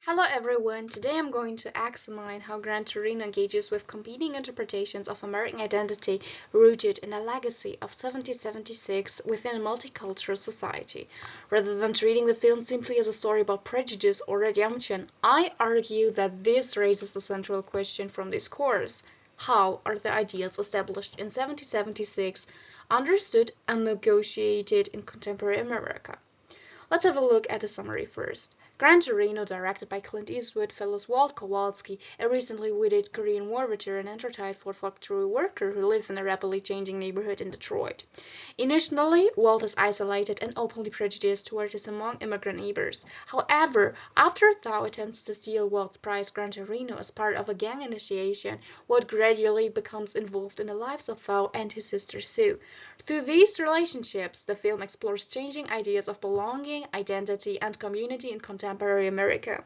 Hello everyone, today I'm going to examine how Gran Torino engages with competing interpretations of American identity rooted in a legacy of 1776 within a multicultural society. Rather than treating the film simply as a story about prejudice or redemption, I argue that this raises the central question from this course. How are the ideals established in 1776 understood and negotiated in contemporary America? Let's have a look at the summary first. Gran Torino, directed by Clint Eastwood, follows Walt Kowalski, a recently widowed Korean War veteran and retired Ford factory worker who lives in a rapidly changing neighborhood in Detroit. Initially, Walt is isolated and openly prejudiced toward his Hmong immigrant neighbors. However, after Thao attempts to steal Walt's prize Gran Torino as part of a gang initiation, Walt gradually becomes involved in the lives of Thao and his sister Sue. Through these relationships, the film explores changing ideas of belonging, identity, and community in contemporary America.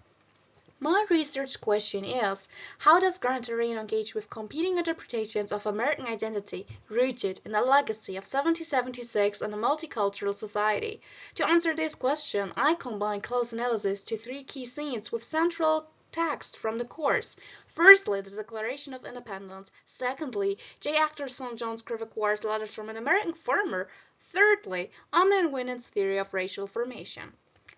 My research question is, how does Gran Torino engage with competing interpretations of American identity rooted in a legacy of 1776 and a multicultural society? To answer this question, I combine close analysis to three key scenes with central text from the course. Firstly, the Declaration of Independence. Secondly, J. Actor Son John's Crèvecoeur's letters from an American farmer. Thirdly, Omi and Winant's theory of racial formation.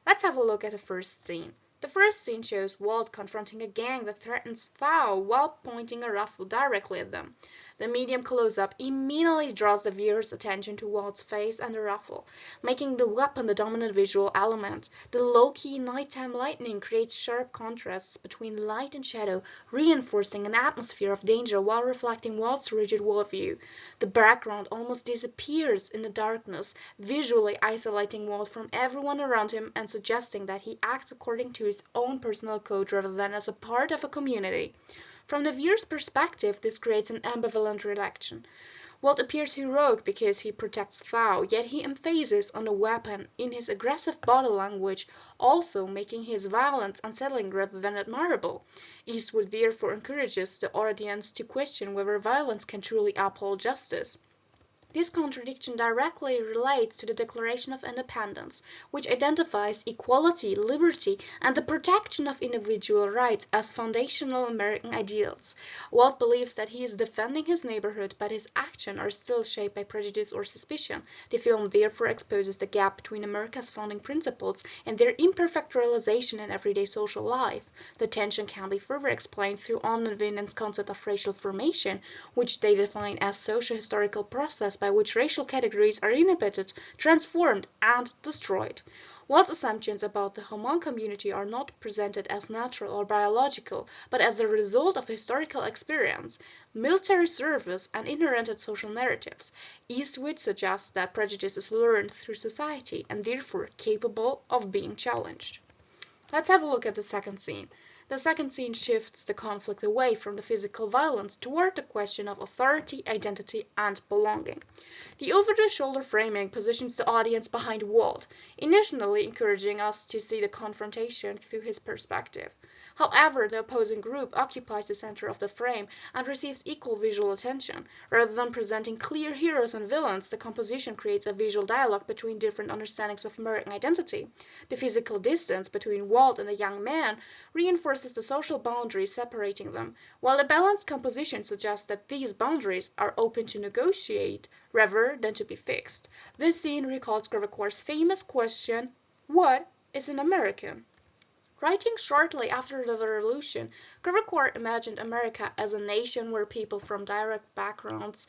Let's have a look at the first scene. The first scene shows Walt confronting a gang that threatens Thao while pointing a rifle directly at them. The medium close-up immediately draws the viewer's attention to Walt's face and the rifle, making the weapon the dominant visual element. The low-key nighttime lighting creates sharp contrasts between light and shadow, reinforcing an atmosphere of danger while reflecting Walt's rigid worldview. The background almost disappears in the darkness, visually isolating Walt from everyone around him and suggesting that he acts according to his own personal code rather than as a part of a community. From the viewer's perspective, this creates an ambivalent reaction. Walt appears heroic because he protects Thao, yet he emphasizes on the weapon in his aggressive body language, also making his violence unsettling rather than admirable. Eastwood therefore encourages the audience to question whether violence can truly uphold justice. This contradiction directly relates to the Declaration of Independence, which identifies equality, liberty, and the protection of individual rights as foundational American ideals. Walt believes that he is defending his neighborhood, but his actions are still shaped by prejudice or suspicion. The film therefore exposes the gap between America's founding principles and their imperfect realization in everyday social life. The tension can be further explained through Omi and Winant's concept of racial formation, which they define as socio-historical process by which racial categories are inhibited, transformed, and destroyed. Walt's assumptions about the Hmong community are not presented as natural or biological, but as a result of historical experience, military service, and inherent social narratives. Eastwood suggests that prejudice is learned through society and therefore capable of being challenged. Let's have a look at the second scene. The second scene shifts the conflict away from the physical violence toward the question of authority, identity, and belonging. The over-the-shoulder framing positions the audience behind Walt, initially encouraging us to see the confrontation through his perspective. However, the opposing group occupies the center of the frame and receives equal visual attention. Rather than presenting clear heroes and villains, the composition creates a visual dialogue between different understandings of American identity. The physical distance between Walt and the young man reinforces the social boundaries separating them, while the balanced composition suggests that these boundaries are open to negotiate rather than to be fixed. This scene recalls Crèvecoeur's famous question, "What is an American?" Writing shortly after the Revolution, Crèvecoeur imagined America as a nation where people from direct backgrounds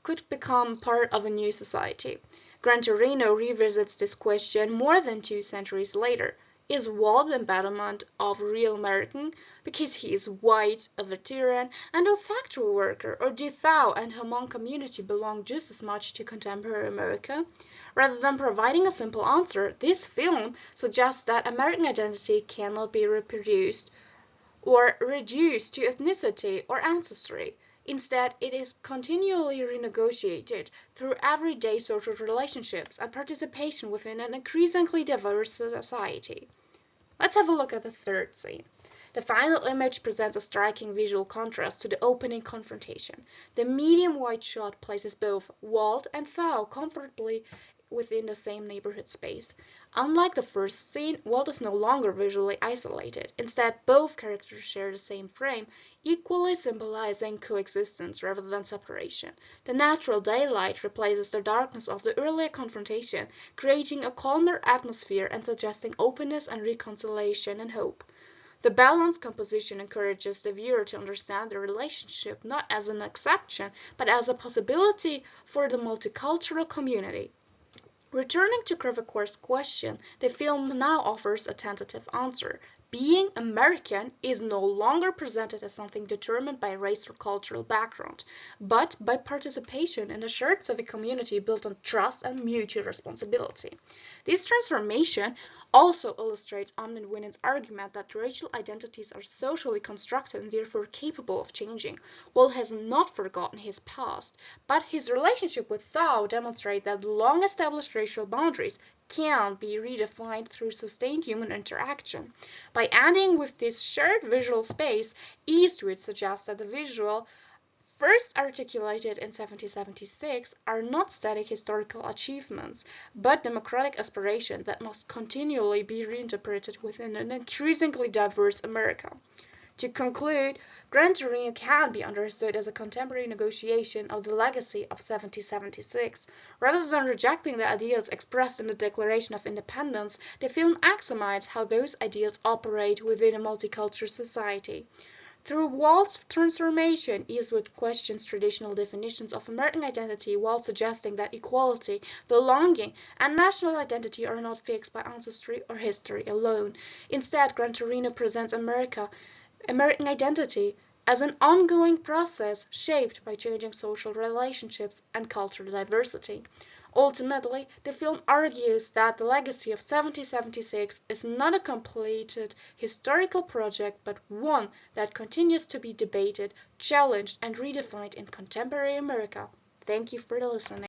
could become part of a new society. Gran Torino revisits this question more than 2 centuries later. Is Walt the embodiment of real American because he is white, a veteran, and a factory worker, or do Thao and Hmong community belong just as much to contemporary America? Rather than providing a simple answer, this film suggests that American identity cannot be reproduced or reduced to ethnicity or ancestry. Instead, it is continually renegotiated through everyday social relationships and participation within an increasingly diverse society. Let's have a look at the third scene. The final image presents a striking visual contrast to the opening confrontation. The medium-wide shot places both Walt and Thao comfortably within the same neighborhood space. Unlike the first scene, Walt is no longer visually isolated. Instead, both characters share the same frame, equally symbolizing coexistence rather than separation. The natural daylight replaces the darkness of the earlier confrontation, creating a calmer atmosphere and suggesting openness and reconciliation and hope. The balanced composition encourages the viewer to understand the relationship not as an exception, but as a possibility for the multicultural community. Returning to Crèvecoeur's question, the film now offers a tentative answer. Being American is no longer presented as something determined by race or cultural background, but by participation in a shared civic community built on trust and mutual responsibility. This transformation also illustrates Omi and Winant's argument that racial identities are socially constructed and therefore capable of changing. Walt has not forgotten his past, but his relationship with Thao demonstrates that long-established racial boundaries can be redefined through sustained human interaction. By ending with this shared visual space, Eastwood suggests that the visual first articulated in 1776 are not static historical achievements, but democratic aspirations that must continually be reinterpreted within an increasingly diverse America. To conclude, Gran Torino can be understood as a contemporary negotiation of the legacy of 1776. Rather than rejecting the ideals expressed in the Declaration of Independence, the film examines how those ideals operate within a multicultural society. Through Walt's transformation, Eastwood questions traditional definitions of American identity while suggesting that equality, belonging, and national identity are not fixed by ancestry or history alone. Instead, Gran Torino presents American identity as an ongoing process shaped by changing social relationships and cultural diversity. Ultimately, the film argues that the legacy of 1776 is not a completed historical project but one that continues to be debated, challenged, and redefined in contemporary America. Thank you for listening.